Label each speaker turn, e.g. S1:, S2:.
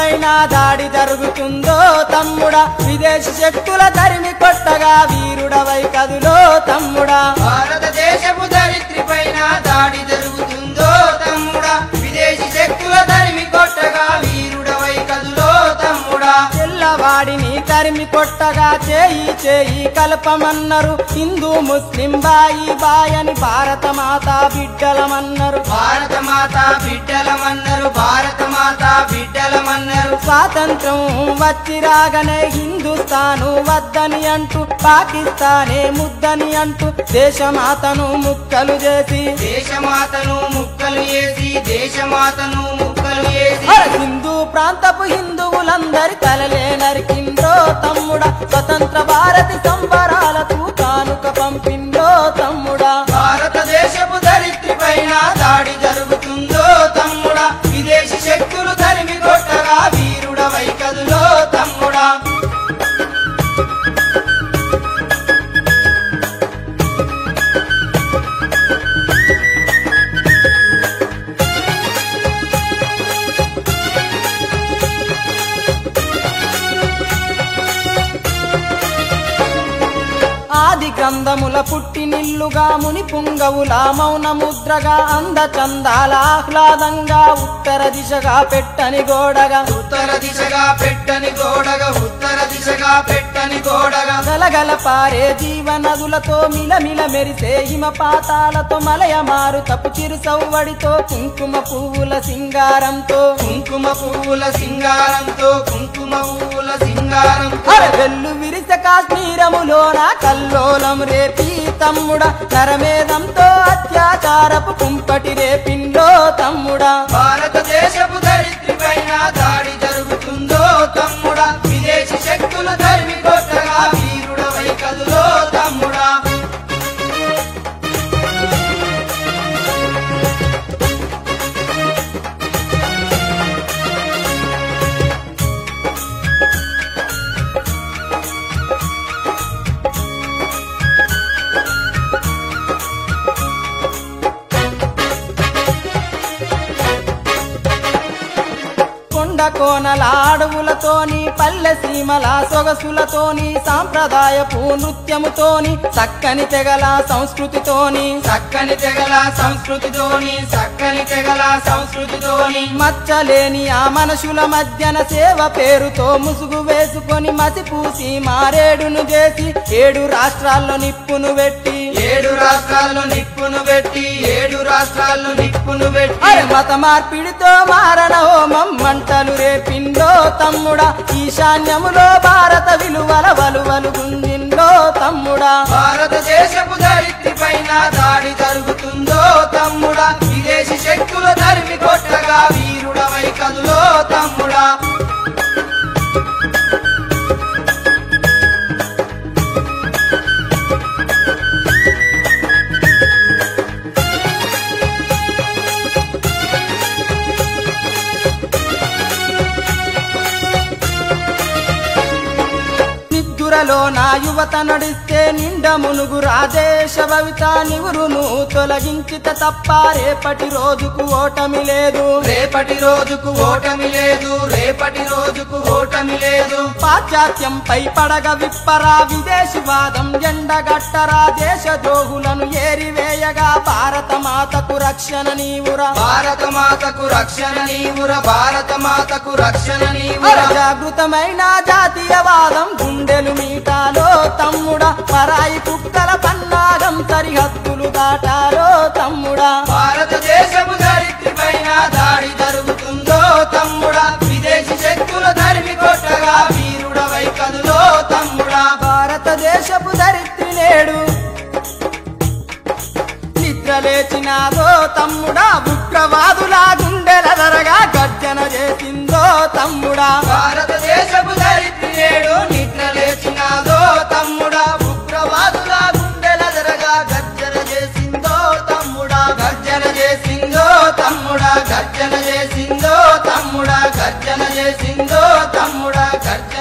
S1: పైన దాడి జరుగుతుందో తమ్ముడా విదేశీ శక్తుల తరిమి కొట్టగా వీరుడవై కదులో తమ్ముడా
S2: భారతదేశపు ధరిత్రి పైన దాడి జరుగుతుందో తమ్ముడా విదేశీ శక్తుల తరిమి కొట్టగా వీరుడవై కదులో తమ్ముడా
S1: తెల్లవాడిని తరిమి కొట్టగా చేయి చేయి కలపమన్నారు హిందూ ముస్లిం బాయి బాయని భారత మాత బిడ్డలమన్నారు
S2: భారత మాత బిడ్డలమన్నారు భారత మాత బిడ్డలమన్నారు
S1: స్వాతంత్రం వచ్చి రాగానే హిందుస్థాను వద్దని అంటూ పాకిస్తానే ముద్దని అంటూ దేశమాతను ముక్కలు చేసి
S2: దేశమాతను ముక్కలు చేసి దేశమాతను ముక్కలు చేసి
S1: హిందూ ప్రాంతపు హిందువులందరి తలలే నరికిందో తమ్ముడా స్వతంత్ర భారతి సంబరాలకు కానుక పంపిందో తమ్ముడా
S2: భారతదేశపు ధరిత్రి పైన దాడి జరుగుతుందో తమ్ముడా విదేశీ శక్తులు తరిమి కొట్టగా వీరుడవై కదులో తమ్ముడా
S1: ఆది గ్రంథముల పుట్టినిల్లుగా ముని పుంగవుల మౌన ముద్రగా అంద చందాల ఆహ్లాదంగా ఉత్తర దిశగా పెట్టని గోడగా
S2: ఉత్తర దిశగా పెట్టని గోడగా ఉత్తర దిశగా పెట్టని గోడగా
S1: గలగల పారే జీవనదులతో మిలమిల మెరిసే హిమపాతాలతో మలయ మారుతపు చిరు సవ్వడితో కుంకుమ పువ్వుల సింగారంతో
S2: కుంకుమ పువ్వుల సింగారంతో కుంకుమ పువ్వుల సింగారంతో
S1: వెల్లు విరిస కాశ్మీరములోన కల్లోలం రేపి తమ్ముడా నరమేధంతో అత్యాచారపు కుంపటి రేపిందో తమ్ముడా
S2: భారతదేశపు ధరిత్రి పైన దాడి జరుగుతుందో తమ్ముడా విదేశీ శక్తుల తరిమి కొట్టగా వీరుడవై కదులో తమ్ముడా
S1: కోనల అడవులతోని పల్లె సీమల సొగసులతోని సాంప్రదాయపు నృత్యముతోని చక్కని తెగల సంస్కృతితోని
S2: చక్కని తెగల సంస్కృతితోని చక్కని తెగల సంస్కృతితోని
S1: మచ్చలేని ఆ మనుషుల మధ్యన సేవ పేరుతో ముసుగు వేసుకొని మసిపూసి మారేడును చేసి 7 రాష్ట్రాల్లో నిప్పును పెట్టి
S2: 7 రాష్ట్రాల్లో నిప్పును పెట్టి 7 రాష్ట్రాల్లో నిప్పును పెట్టి
S1: మత మార్పిడితో మారణ హోమం మంటలు రేపిందో తమ్ముడా ఈశాన్యములో భారత విలువల వలువలు గుంజిందో తమ్ముడా
S2: భారతదేశపు ధరిత్రి పైన దాడి జరుగుతుందో తమ్ముడా విదేశీ శక్తుల తరిమి కొట్టగా వీరుడవై కదులో తమ్ముడా
S1: నా యువత నడిస్తే నిండ మునుగు రాజేశ భవిత నివురును తొలగించిత తప్ప రేపటి రోజుకు ఓటమి లేదు
S2: రేపటి రోజుకు ఓటమి లేదు రేపటి రోజుకు ఓటమి లేదు
S1: పాశ్చాత్యంపై పడగ విప్పరా విదేశీవాదం ఎండగట్టరా దేశ ద్రోహులను ఏరివేయగా భారత మాతకు రక్షణ నీవురా
S2: భారత మాతకు రక్షణ నీవురా భారత మాతకు రక్షణ నీవురా
S1: జాగృతమైన జాతీయవాదం గుండెలు మీటాలో తమ్ముడా పరాయి కుక్కల పన్నాగం సరిహద్దులు దాటాలో తమ్ముడా
S2: భారతదేశపు ధరిత్రి పైన దాడి జరుగుతుందో తమ్ముడా విదేశీ శక్తుల తరిమి కొట్టగా వీరుడవై కదులో తమ్ముడా
S1: భారతదేశపు ధరిత్రి నేడు నిద్రలేచినాదో తమ్ముడా ఉగ్రవాదుల గుండెల ధరగా గర్జన చేసిందో తమ్ముడా
S2: భారతదేశపు ధరిత్రి నేడు నిద్రలేచినాదో తమ్ముడా ఉగ్రవాదుల గుండెల ధరగా గర్జన చేసిందో తమ్ముడా గర్జన చేసిందో తమ్ముడా గర్జన చేసిందో తమ్ముడా గర్జన చేసిందో తమ్ముడా గర్జన